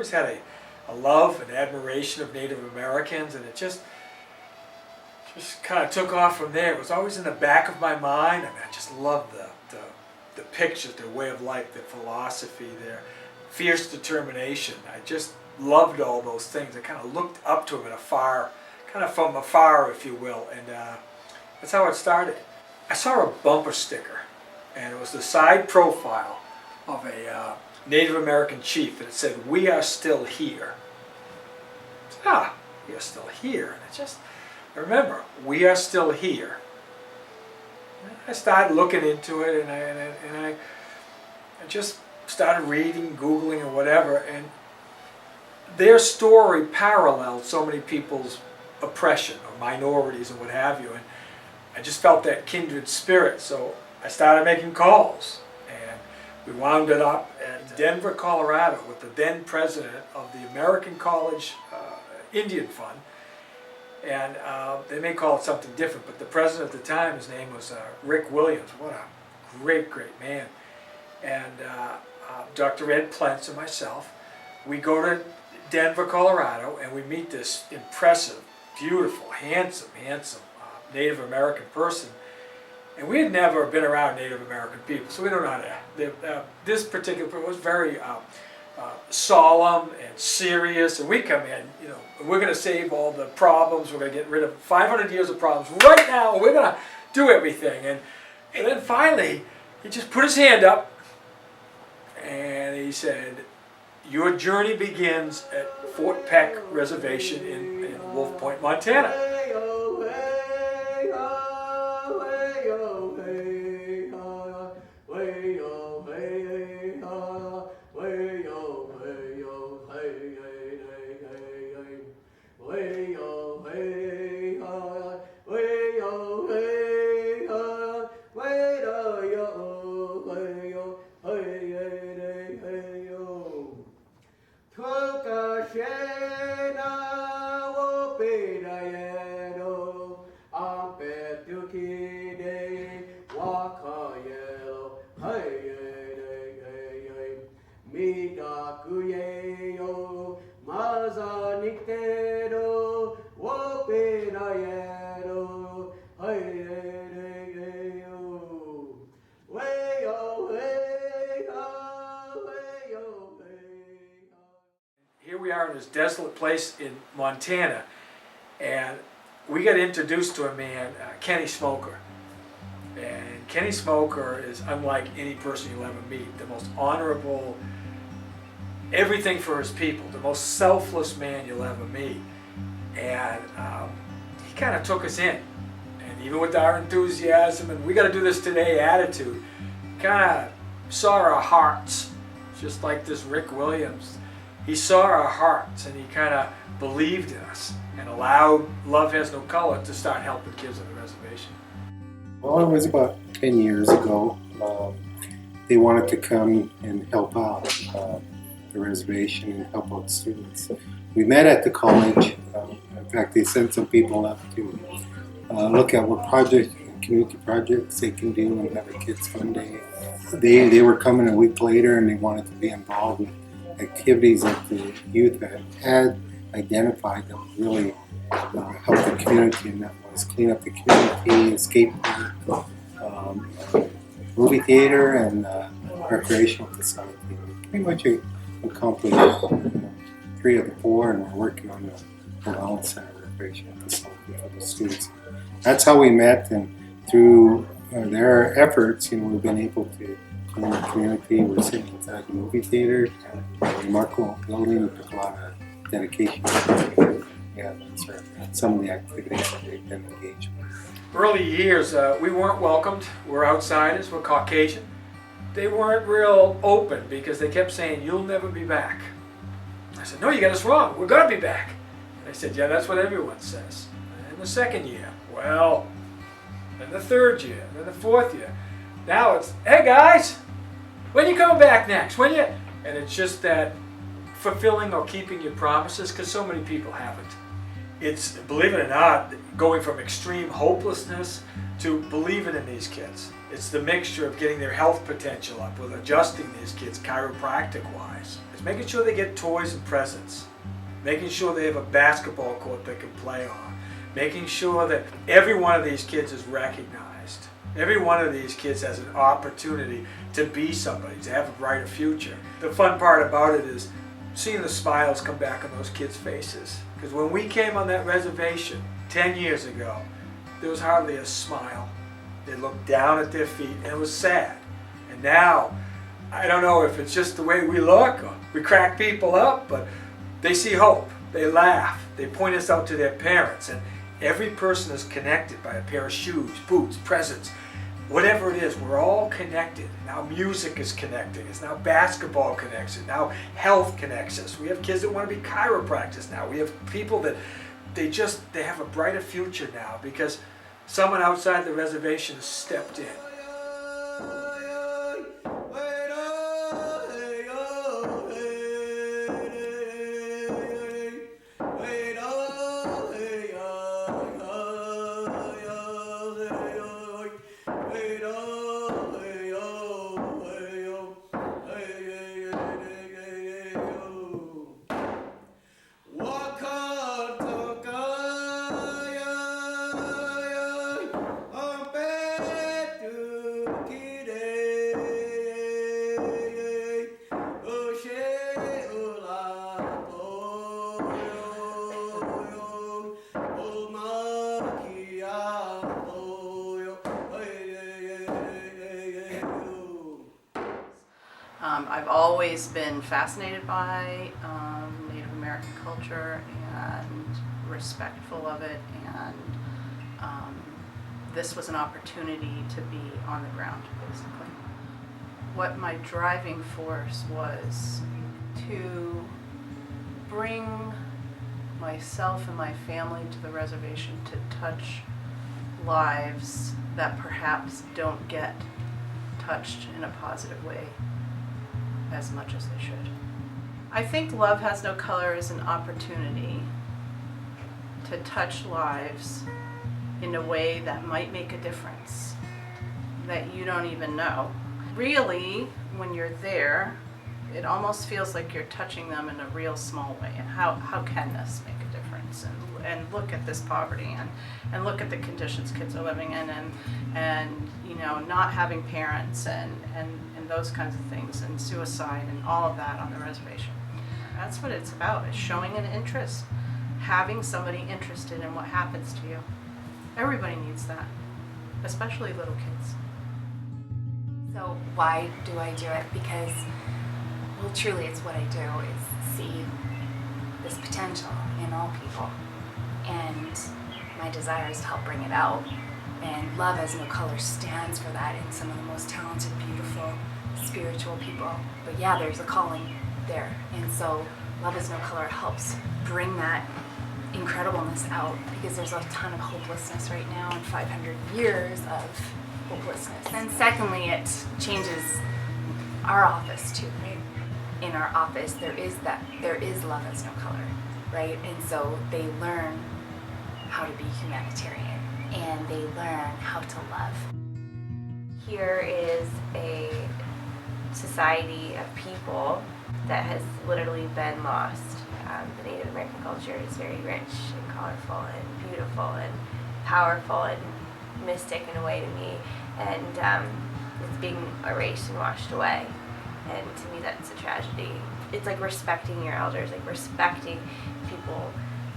always had a love and admiration of Native Americans, and it just kind of took off from there. It was always in the back of my mind. I mean, I just loved the pictures, their way of life, their philosophy, their fierce determination. I just loved all those things. I kind of looked up to them kind of from afar, if you will, and that's how it started. I saw a bumper sticker, and it was the side profile of a Native American chief, and it said, "We are still here." I said, we are still here. And I remember, we are still here. And I started looking into it, and I just started reading, Googling, or whatever, and their story paralleled so many people's oppression, or minorities, or what have you, and I just felt that kindred spirit, so I started making calls, and we wound it up at Denver, Colorado, with the then president of the American College Indian Fund, and they may call it something different, but the president at the time, his name was Rick Williams. What a great, great man. And Dr. Ed Plentz and myself, we go to Denver, Colorado, and we meet this impressive, beautiful, handsome Native American person. And we had never been around Native American people, so we don't know how to. This particular person was very solemn and serious, and we come in, we're going to save all the problems, we're going to get rid of 500 years of problems right now, we're going to do everything. And then finally, he just put his hand up, and he said, "Your journey begins at Fort Peck Reservation in Wolf Point, Montana." Here we are in this desolate place in Montana, and we got introduced to a man, Kenny Smoker. And Kenny Smoker is unlike any person you'll ever meet. The most honorable, everything for his people, the most selfless man you'll ever meet. And he kind of took us in. And even with our enthusiasm and we got to do this today attitude, kind of saw our hearts, just like this Rick Williams. He saw our hearts, and he kind of believed in us and allowed Love Has No Color to start helping kids on the reservation. Well, it was about 10 years ago. They wanted to come and help out the reservation and help out students. We met at the college. In fact, they sent some people up to look at what community projects they can do and have a kids' fun day. They were coming a week later, and they wanted to be involved with activities that the youth had identified that would really help the community, and that was clean up the community, skate park, movie theater, and recreational facility. We pretty much accomplished 3 of the 4, and we're working on the Wellness Center recreational facility for the students. That's how we met, and through their efforts, we've been able to in the community. We're sitting inside the movie theater, a remarkable building. We took a lot of dedication. Yeah, those are some of the activities that they've been engaged with. Early years, we weren't welcomed. We're outsiders. We're Caucasian. They weren't real open because they kept saying, "You'll never be back." I said, "No, you got us wrong. We're going to be back." And they said, "Yeah, that's what everyone says." And the second year, well, then the third year, then the fourth year. Now it's, "Hey guys, when you coming back next? When you?" And it's just that fulfilling or keeping your promises, because so many people haven't. It's, believe it or not, going from extreme hopelessness to believing in these kids. It's the mixture of getting their health potential up with adjusting these kids chiropractic-wise. It's kids, making sure they get toys and presents, making sure they have a basketball court they can play on, making sure that every one of these kids is recognized. Every one of these kids has an opportunity to be somebody, to have a brighter future. The fun part about it is seeing the smiles come back on those kids' faces. Because when we came on that reservation 10 years ago, there was hardly a smile. They looked down at their feet and it was sad. And now, I don't know if it's just the way we look or we crack people up, but they see hope. They laugh. They point us out to their parents. And every person is connected by a pair of shoes, boots, presents. Whatever it is, we're all connected. Now music is connecting us. Now basketball connects us. Now health connects us. We have kids that want to be chiropractors now. We have people that they have a brighter future now because someone outside the reservation has stepped in. I've always been fascinated by Native American culture and respectful of it, and this was an opportunity to be on the ground, basically. What my driving force was to bring myself and my family to the reservation to touch lives that perhaps don't get touched in a positive way as much as they should. I think Love Has No Color is an opportunity to touch lives in a way that might make a difference that you don't even know. Really, when you're there, it almost feels like you're touching them in a real small way. And how can this make a difference? And look at this poverty and look at the conditions kids are living in and you know, not having parents and those kinds of things, and suicide and all of that on the reservation. That's what it's about, is showing an interest, having somebody interested in what happens to you. Everybody needs that, especially little kids. So why do I do it? Because, well, truly it's what I do, is see this potential in all people. And my desire is to help bring it out. And Love Has No Color stands for that in some of the most talented, beautiful, spiritual people. But yeah, there's a calling there. And so Love Has No Color helps bring that incredibleness out, because there's a ton of hopelessness right now and 500 years of hopelessness. And secondly, it changes our office too, right? In our office, there is Love Has No Color, right? And so they learn how to be humanitarian, and they learn how to love. Here is a society of people that has literally been lost. The Native American culture is very rich and colorful and beautiful and powerful and mystic in a way to me, and it's being erased and washed away, and to me that's a tragedy. It's like respecting your elders, like respecting people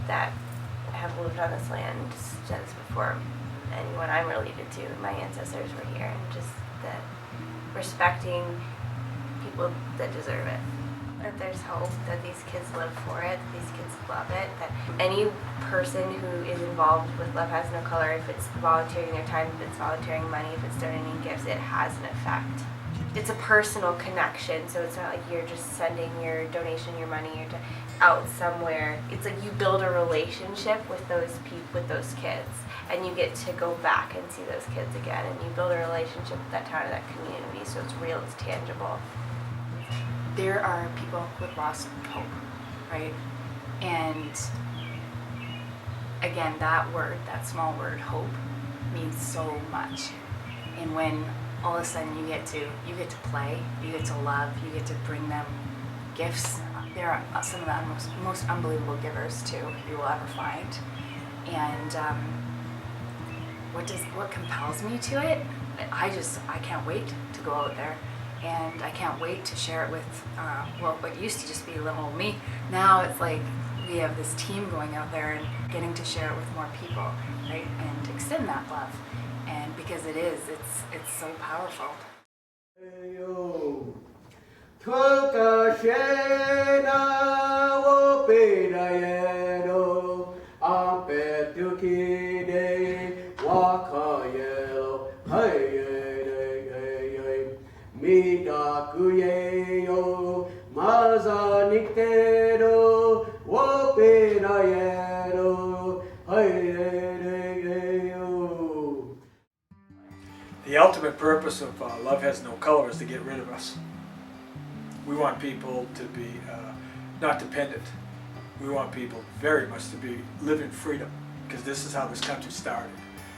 that have lived on this land since before and when I'm related to, my ancestors were here, and just that respecting people that deserve it. That there's hope, that these kids live for it, that these kids love it, that any person who is involved with Love Has No Color, if it's volunteering their time, if it's volunteering money, if it's donating gifts, it has an effect. It's a personal connection, so it's not like you're just sending your donation, your money, out somewhere. It's like you build a relationship with those people, with those kids, and you get to go back and see those kids again, and you build a relationship with that town or that community, so it's real, it's tangible. There are people with lost hope, right? And again, that word, that small word, hope, means so much. And when all of a sudden you get to play, you get to love, you get to bring them gifts. There are some of the most unbelievable givers too you will ever find. And what compels me to it? I can't wait to go out there, and I can't wait to share it with what used to just be little me. Now it's like we have this team going out there and getting to share it with more people, right? And extend that love, and because it's so powerful. The ultimate purpose of Love Has No Color is to get rid of us. We want people to be not dependent. We want people very much to be live in freedom, because this is how this country started.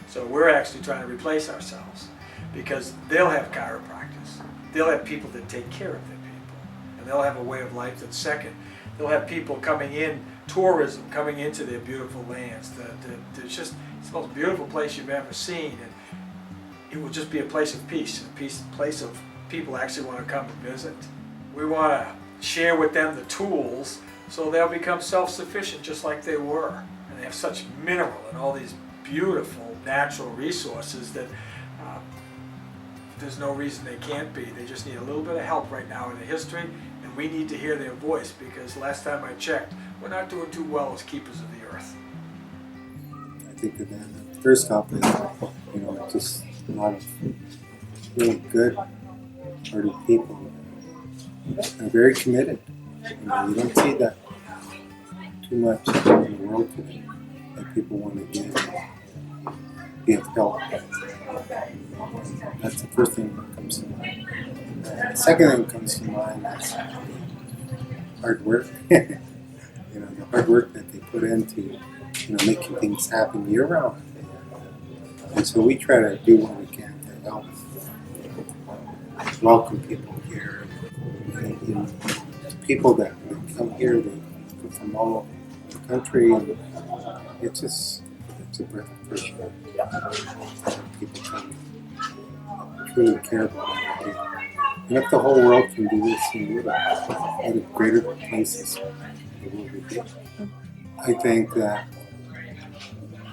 So we're actually trying to replace ourselves, because they'll have chiropractors. They'll have people that take care of their people, and they'll have a way of life that's second. They'll have people coming in, tourism coming into their beautiful lands. It's just it's the most beautiful place you've ever seen, and it will just be a place of peace, a place of people actually want to come and visit. We want to share with them the tools so they'll become self-sufficient just like they were. And they have such mineral and all these beautiful natural resources that there's no reason they can't be. They just need a little bit of help right now in the history, and we need to hear their voice, because last time I checked, we're not doing too well as keepers of the earth. I think that the first off is, just a lot of really good-hearted people. They're very committed. You don't see that too much in the world today, that people want to be of help. That's the first thing that comes to mind. The second thing that comes to mind is hard work. The hard work that they put into making things happen year round. And so we try to do what we can to help welcome people here. And people that come here, they come from all over the country, and it's a breath of fresh air. People come truly care about what they do. And if the whole world can do this, what a greater places the world would be. I think that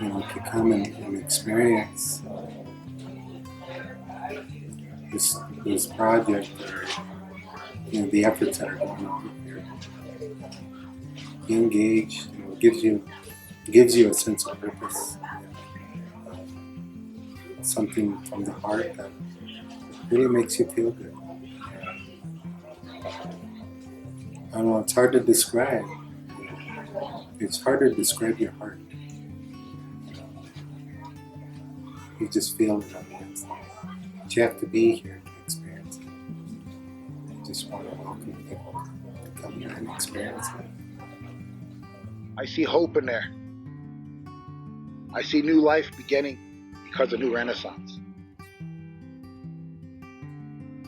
to come and experience this project, the efforts that are going on here, be engaged, gives you a sense of purpose, something from the heart that really makes you feel good. I don't know, it's hard to describe. It's hard to describe your heart. You just feel it on the inside. But you have to be here to experience it. I just want to welcome people to come here and experience it. I see hope in there. I see new life beginning because of new renaissance.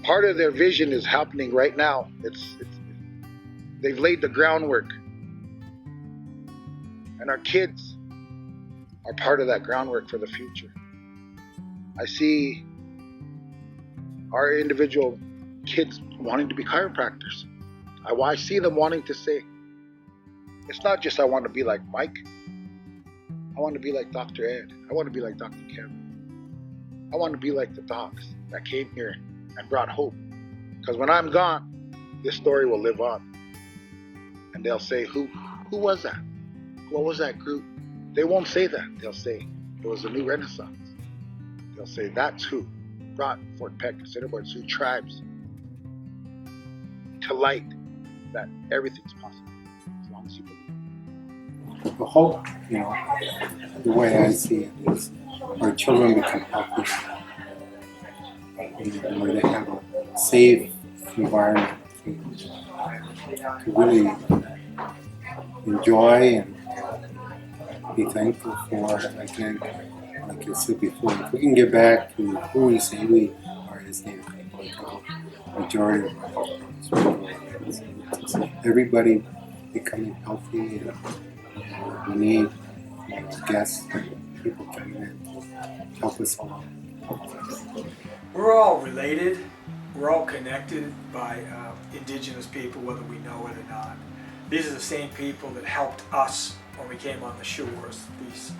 Part of their vision is happening right now. They've laid the groundwork. And our kids are part of that groundwork for the future. I see our individual kids wanting to be chiropractors. I see them wanting to say, it's not just I want to be like Mike. I want to be like Dr. Ed. I want to be like Dr. Kevin. I want to be like the docs that came here and brought hope. Because when I'm gone, this story will live on. And they'll say, who was that? What was that group? They won't say that. They'll say, it was a new renaissance. They'll say, that's who brought Fort Peck and Centerboard Sioux tribes to light that everything's possible as long as you believe. The hope, the way I see it is our children become healthy, where they have a safe environment to really enjoy and be thankful for. I think, like I said before, if we can get back to who we say we are as Native people, the majority of our It's everybody becoming healthy, and we need guests and people coming in to help us along. We're all related. We're all connected by indigenous people, whether we know it or not. These are the same people that helped us when we came on the shores. These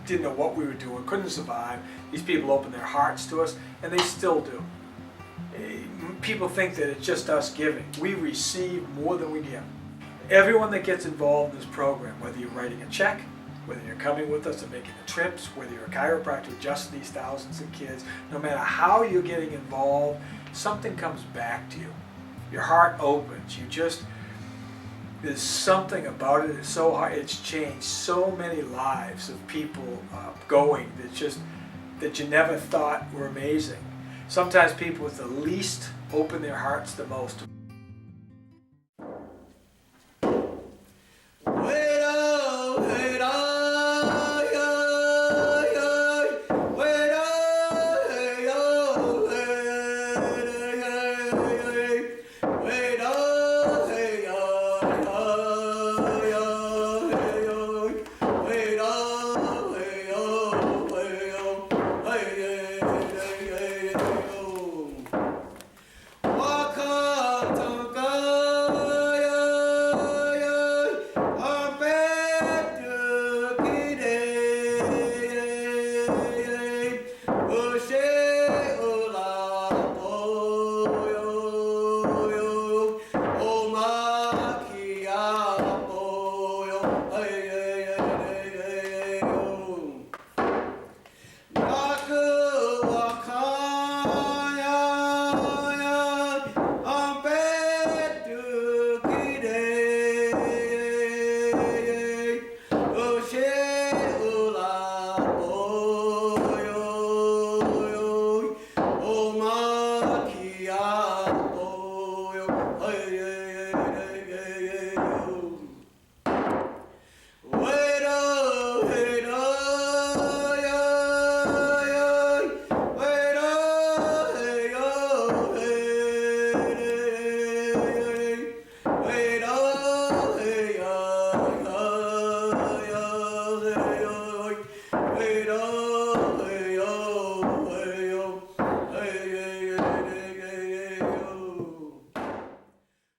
didn't know what we were doing, couldn't survive. These people opened their hearts to us, and they still do. People think that it's just us giving. We receive more than we give. Everyone that gets involved in this program, whether you're writing a check, whether you're coming with us and making the trips, whether you're a chiropractor, just these thousands of kids, no matter how you're getting involved, something comes back to you. Your heart opens. There's something about it. It's so hard. It's changed so many lives of people going that you never thought were amazing. Sometimes people with the least open their hearts the most.